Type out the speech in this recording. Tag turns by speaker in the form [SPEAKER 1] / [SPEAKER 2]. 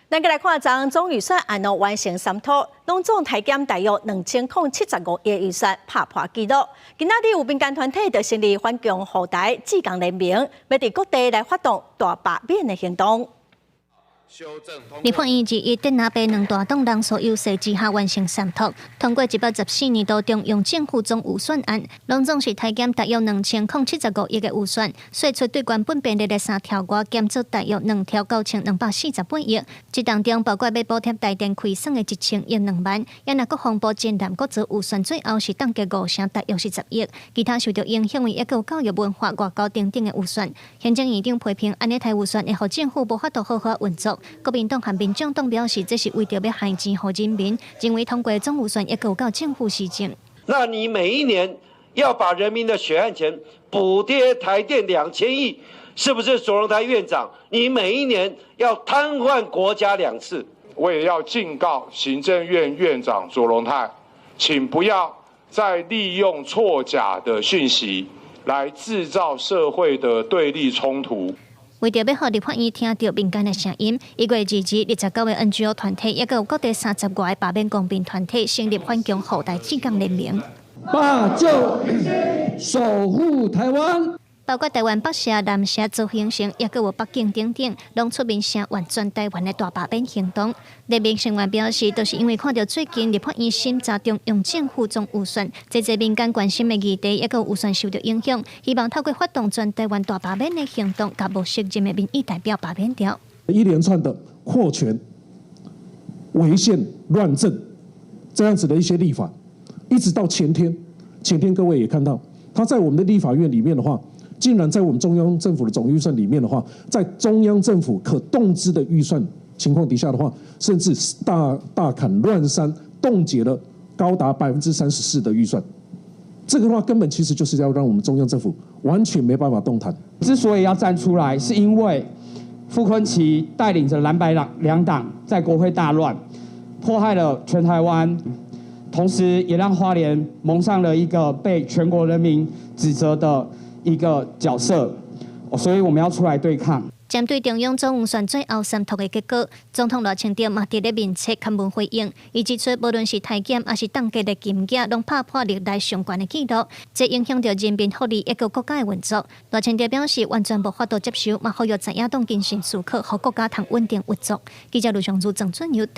[SPEAKER 1] 咱来看张总预算案完成三读，拢总台减大约2075亿预算拍破纪录。今仔日有民间团体就成立反共护台志工联盟，要伫各地来发动大罢免的行动。
[SPEAKER 2] 立法院以电脑被两大党人所优势之下完成三读，通过114年度中央政府总预算案，拢总是台减大约2075亿的预算，算出对原本编列的3条外减做大约2条9248亿。这当中包括要补贴台电亏损的1000亿2万，也那国防部建南国做预算最后是冻结5成大约10亿，其他受到影响的也有教育、文化、外交等等的预算。行政院长批评安尼台预算会互政府无法度好好运作。国民党和民众党表示，这是为着要害钱给人民，认为通过总预算也够到政府施政。
[SPEAKER 3] 那你每一年要把人民的血汗钱补贴台电2000亿，是不是卓荣泰院长？你每一年要瘫痪国家2次。
[SPEAKER 4] 我也要警告行政院院长卓荣泰，请不要再利用错假的讯息来制造社会的对立冲突。
[SPEAKER 2] 为着要让立法院听到民间的声音，1月2日29个 NGO 团体，也有各地30外个罢免公平团体成立反共护台志工联盟，
[SPEAKER 5] 罢就守护台湾。
[SPEAKER 2] 包括台湾北社、南社、周兴城，也有北京等等，拢出面声援全台湾的大罢免行动。联盟成员表示，都是因为看到最近立法院审查中央政府总预算，这民间关心的议题，也有预算受到影响，希望透过发动全台湾大罢免的行动，把无责任的民意代表罢免掉。
[SPEAKER 5] 一连串的扩权、违宪、乱政这样子的一些立法，一直到前天各位也看到，他在我们的立法院里面的话。竟然在我们中央政府的总预算里面的话，在中央政府可动支的预算情况底下的话，甚至大砍乱删，冻结了高达34%的预算。这个的话根本其实就是要让我们中央政府完全没办法动弹。
[SPEAKER 6] 之所以要站出来，是因为傅昆萁带领着蓝白两党在国会大乱，迫害了全台湾，同时也让花莲蒙上了一个被全国人民指责的一个角色，所以我们要出来对抗。
[SPEAKER 2] 针对中央总预算最后三读的结果，总统罗清德嘛伫咧面册刊文回应，伊指出，无论是台减还是冻结的金额，拢打破历来上悬的纪录，这影响到人民福利以及国家的运作。罗清德表示，完全无法度接受，嘛呼吁在野党进行思考，让国家通稳定运作。记者卢尚珠、郑春友台北。